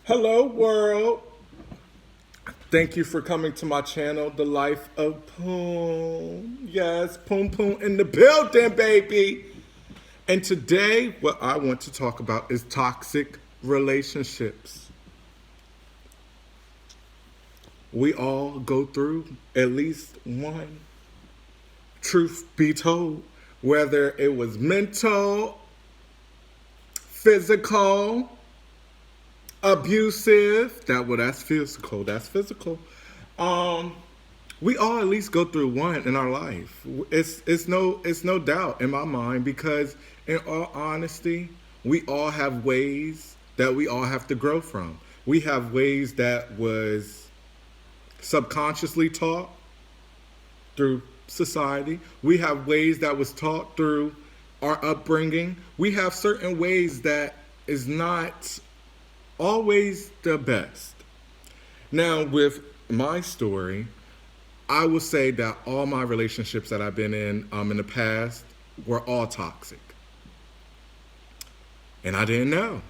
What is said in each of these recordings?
Hello, world. Thank you for coming to my channel, The Life of Poon. Yes, Poon Poon in the building, baby. And today, what I want to talk about is toxic relationships. We all go through at least one. Truth be told, whether it was mental, physical, abusive, that's physical, that's physical. Um, we all at least go through one in our life. It's no doubt in my mind because in all honesty, we all have ways that we all have to grow from. We have ways that was subconsciously taught through society. We have ways that was taught through our upbringing. We have certain ways that is not always the best. Now, with my story, I will say that all my relationships that I've been in the past were all toxic. And I didn't know.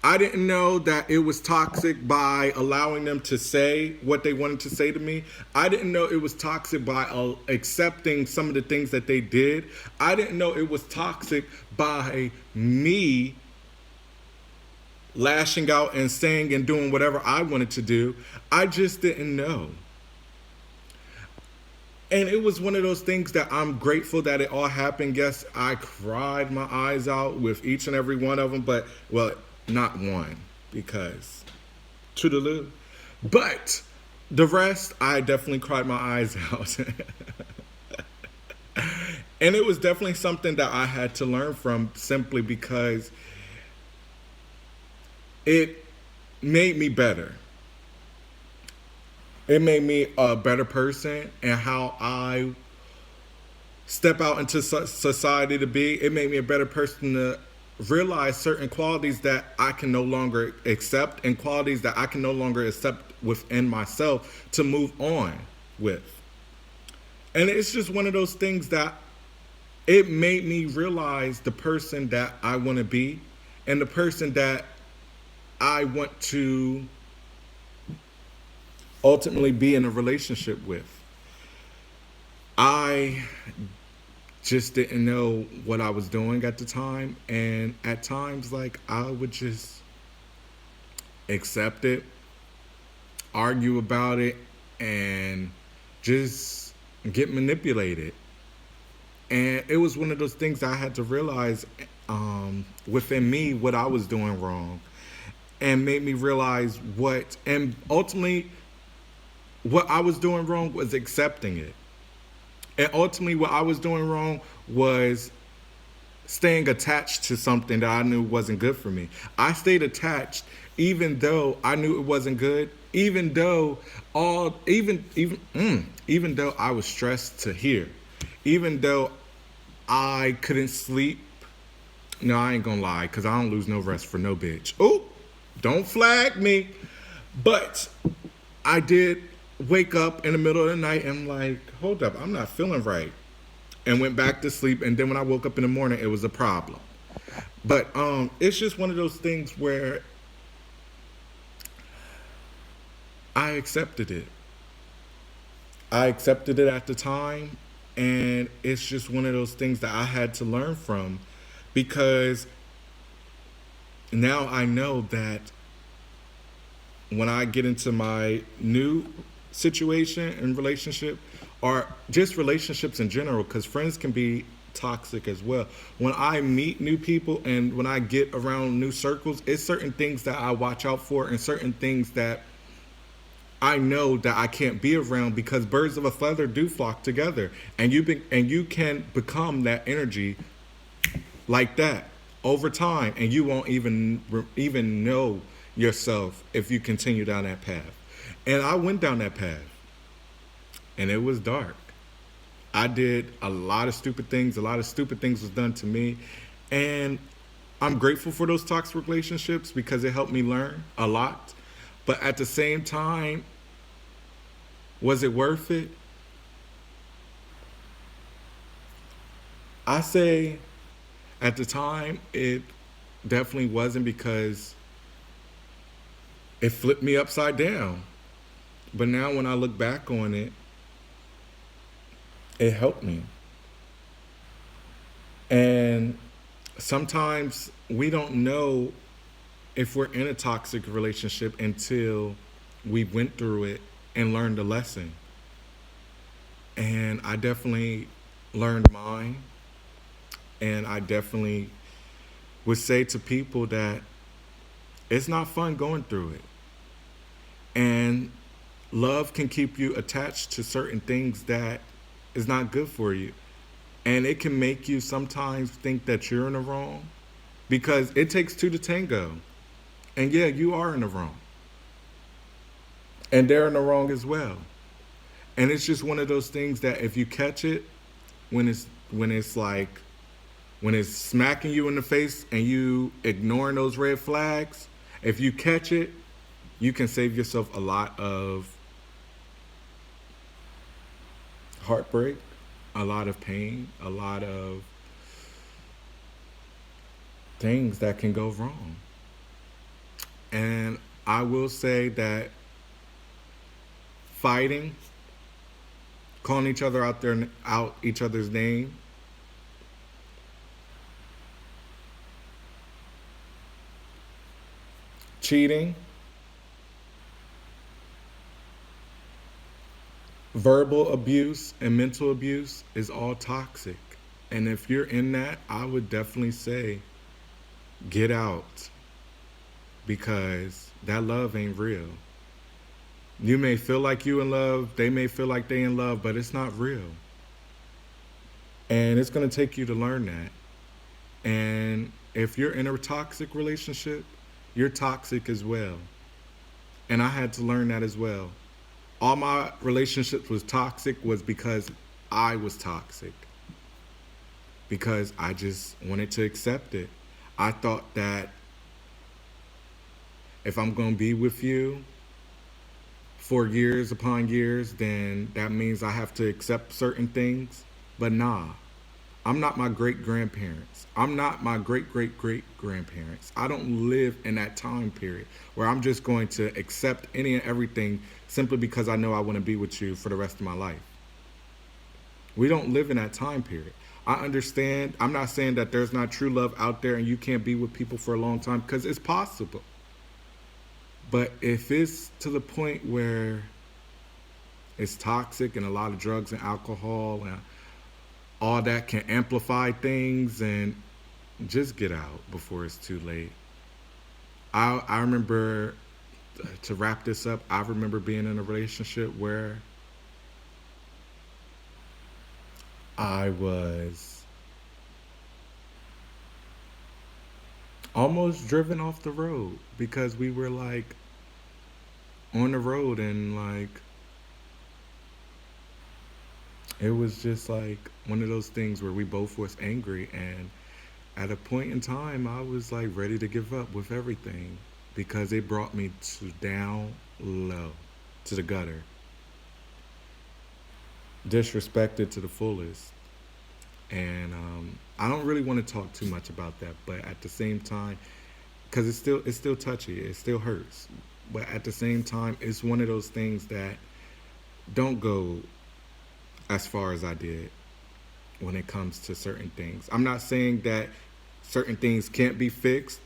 I didn't know that it was toxic by allowing them to say what they wanted to say to me. I didn't know it was toxic by accepting some of the things that they did. I didn't know it was toxic by me lashing out and saying and doing whatever I wanted to do. I just didn't know. And it was one of those things that I'm grateful that it all happened. Yes, I cried my eyes out with each and every one of them, but, well, not one, because toodaloo. But the rest, I definitely cried my eyes out. And it was definitely something that I had to learn from simply because it made me better. It made me a better person and how I step out into society to be. It made me a better person to realize certain qualities that I can no longer accept and qualities that I can no longer accept within myself to move on with. And it's just one of those things that it made me realize the person that I want to be and the person that I want to ultimately be in a relationship with. I just didn't know what I was doing at the time, and at times, like, I would just accept it, argue about it, and just get manipulated. And it was one of those things I had to realize within me what I was doing wrong, and made me realize and ultimately what I was doing wrong was accepting it. And ultimately, what I was doing wrong was staying attached to something that I knew wasn't good for me. I stayed attached even though I knew it wasn't good, even though I was stressed to hear, even though I couldn't sleep. No, I ain't gonna lie, because I don't lose no rest for no bitch. Oh, don't flag me. But I did wake up in the middle of the night and like, hold up, I'm not feeling right. And went back to sleep. And then when I woke up in the morning, it was a problem. But it's just one of those things where I accepted it. I accepted it at the time. And it's just one of those things that I had to learn from because now I know that when I get into my new situation and relationship, or just relationships in general, because friends can be toxic as well. When I meet new people and when I get around new circles, it's certain things that I watch out for and certain things that I know that I can't be around because birds of a feather do flock together, and you can become that energy like that over time, and you won't even know yourself if you continue down that path. And I went down that path, and it was dark. I did a lot of stupid things. A lot of stupid things was done to me, and I'm grateful for those toxic relationships because it helped me learn a lot. But at the same time, was it worth it? I say at the time, it definitely wasn't because It flipped me upside down. But now when I look back on it, it helped me. And sometimes we don't know if we're in a toxic relationship until we went through it and learned a lesson. And I definitely learned mine. And I definitely would say to people that it's not fun going through it. And love can keep you attached to certain things that is not good for you. And it can make you sometimes think that you're in the wrong because it takes two to tango. And yeah, you are in the wrong. And they're in the wrong as well. And it's just one of those things that if you catch it when it's like when it's smacking you in the face and you ignoring those red flags, if you catch it, you can save yourself a lot of heartbreak, a lot of pain, a lot of things that can go wrong. And I will say that fighting, calling each other out each other's name, cheating, verbal abuse, and mental abuse is all toxic. And if you're in that, I would definitely say get out because that love ain't real. You may feel like you in love, they may feel like they in love, but it's not real. And it's going to take you to learn that. And if you're in a toxic relationship, you're toxic as well. And I had to learn that as well. All my relationships was toxic was because I was toxic. Because I just wanted to accept it. I thought that if I'm going to be with you for years upon years, then that means I have to accept certain things. But nah, I'm not my great grandparents. I'm not my great great great grandparents. I don't live in that time period where I'm just going to accept any and everything simply because I know I want to be with you for the rest of my life. We don't live in that time period. I understand. I'm not saying that there's not true love out there and you can't be with people for a long time because it's possible. But if it's to the point where it's toxic and a lot of drugs and alcohol and all that can amplify things, and just get out before it's too late. I remember, to wrap this up, I remember being in a relationship where I was almost driven off the road because we were like on the road and like it was just like one of those things where we both was angry, and at a point in time I was like ready to give up with everything because it brought me to down low, to the gutter, disrespected to the fullest. And I don't really want to talk too much about that, but at the same time, because it's still touchy, it still hurts, but at the same time, it's one of those things that don't go as far as I did when it comes to certain things. I'm not saying that certain things can't be fixed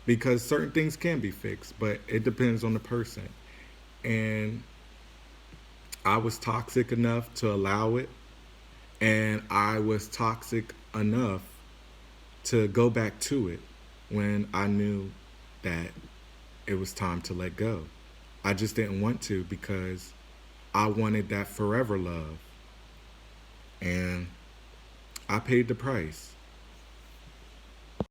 because certain things can be fixed, but it depends on the person. And I was toxic enough to allow it, and I was toxic enough to go back to it when I knew that it was time to let go. I just didn't want to because I wanted that forever love. And I paid the price.